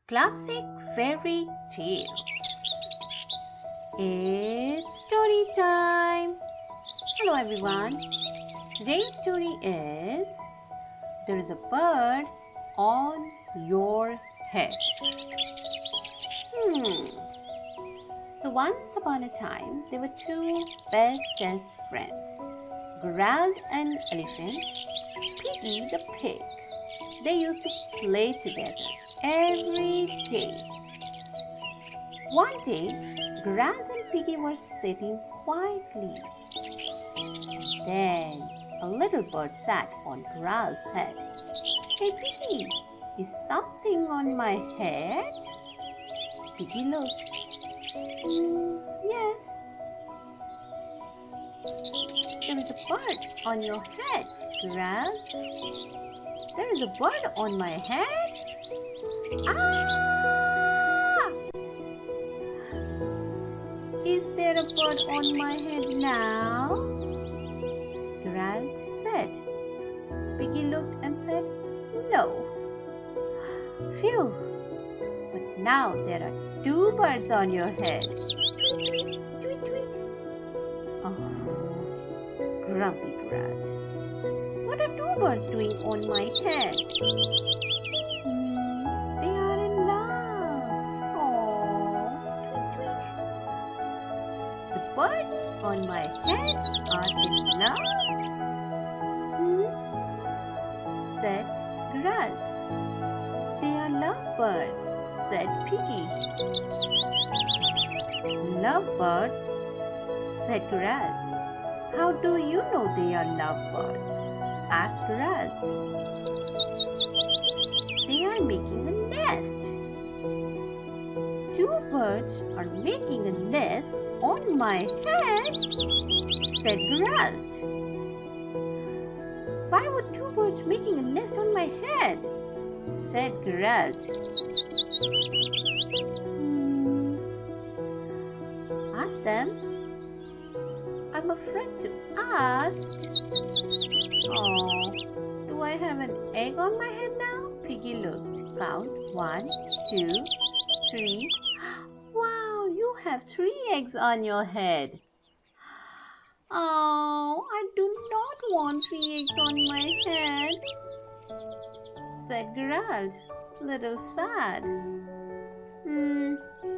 Classic fairy tale. It's story time. Hello everyone. Today's story is There is a bird on your head. So once upon a time there were two bestest friends, Gerald and Elephant, Piggy the pig. They used to play together every day. One day, Gerald and Piggy were sitting quietly. Then a little bird sat on Gerald's head. Hey Piggy, is something on my head? Piggy looked. Yes. There is a bird on your head, Gerald. There is a bird on my head? Ah! Is there a bird on my head now? Gerald said. Piggy looked and said, no. Phew! But now there are two birds on your head. Tweet, tweet, tweet, tweet. Oh, grumpy Gerald. What are two birds doing on my head? They are in love. Oh, tweet, tweet. The birds on my head are in love? Said Gerald. They are lovebirds, said Piggy. Lovebirds, said Gerald. How do you know they are lovebirds? Asked Gerald. They are making a nest. Two birds are making a nest on my head, said Gerald. Why were two birds making a nest on my head? Said Gerald. Ask them. I'm afraid to ask. Oh, do I have an egg on my head now? Piggy looked. Count 1, 2, 3. Wow, you have 3 eggs on your head. Oh, I do not want 3 eggs on my head, said Gerald, little sad.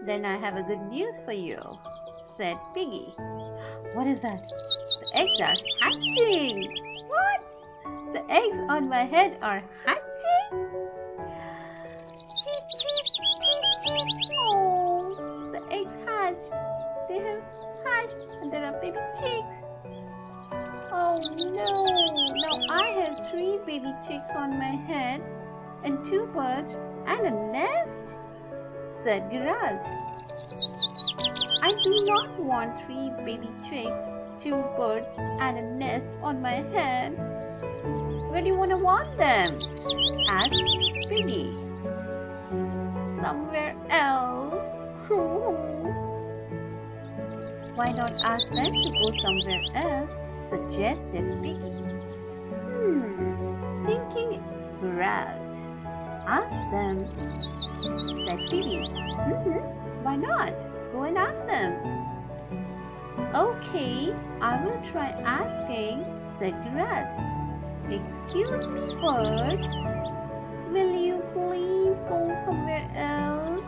Then I have a good news for you, said Piggy. What is that? The eggs are hatching. What? The eggs on my head are hatching? Cheep, cheep, cheep, cheep. Oh, the eggs hatched. They have hatched and there are baby chicks. Oh no! Now I have 3 baby chicks on my head and 2 birds and a nest, said Gerald. I do not want 3 baby chicks, 2 birds and a nest on my head. Where do you want them? Asked Piggy. Somewhere else. Why not ask them to go somewhere else? Suggested Piggy. Thinking Gerald. Ask them, said Piggy. Why not? Go and ask them. Okay, I will try asking, said Gerald. Excuse me, birds. Will you please go somewhere else?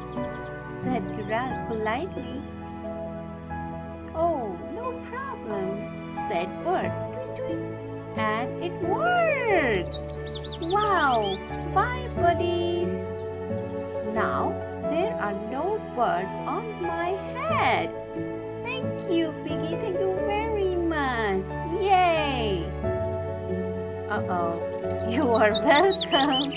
Said Gerald politely. Oh, no problem, said Bird. Tweet, tweet. And it worked! Wow! Bye, buddies! Now there are no birds on my head. Thank you, Piggy. Thank you very much. Yay! You are welcome.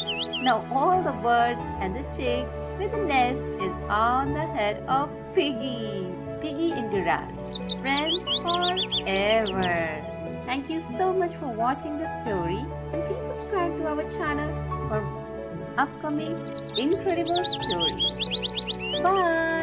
Now all the birds and the chicks with the nest is on the head of Piggy. Piggy and Gerald, friends forever. Thank you so much for watching the story and please subscribe to our channel for upcoming incredible stories. Bye.